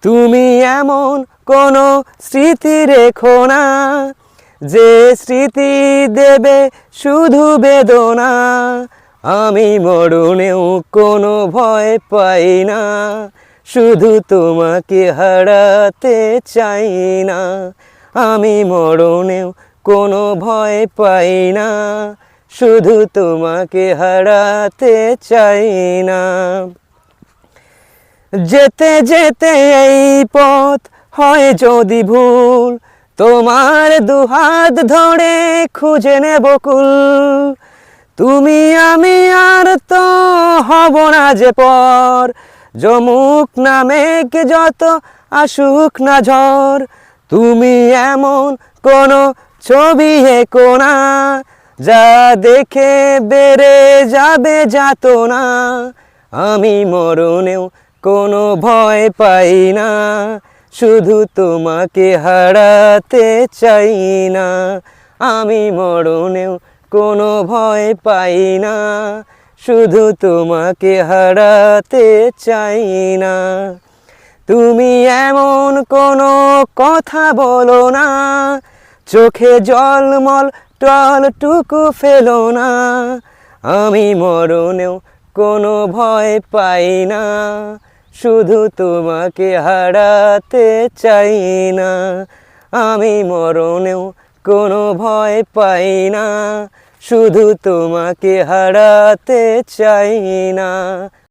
তুমি এমন কোনো স্মৃতি রেখো না যে স্মৃতি দেবে শুধু বেদনা। আমি মরণেও কোনো ভয় পাই না, শুধু তোমাকে হারাতে চাই না। আমি মরণেও কোনো ভয় পাই না, শুধু তোমাকে হারাতে চাই না। যেতে যেতে এই পথ হয় যদি ভুল, তোমার দুহাত ধরে খুঁজে নেব কুল। তুমি আমি আর তো হব না যে পর, যমুক না মেঘ যত আসুক না ঝড়। তুমি এমন কোনো ছবি এঁকো না, যা দেখে বেড়ে যাবে যাতনা। আমি মরণেও কোনো ভয় পাই না, শুধু তোমাকে হারাতে চাই না। আমি মরণেও কোনো ভয় পাই না, শুধু তোমাকে হারাতে চাই না। তুমি এমন কোনো কথা বলো না, চোখে জলমল টলটুকু ফেলো না। আমি মরণেও কোনো ভয় পাই না, শুধু তোমাকে হারাতে চাই না। আমি মরণেও কোনো ভয় পাই না, শুধু তোমাকে হারাতে চাই না।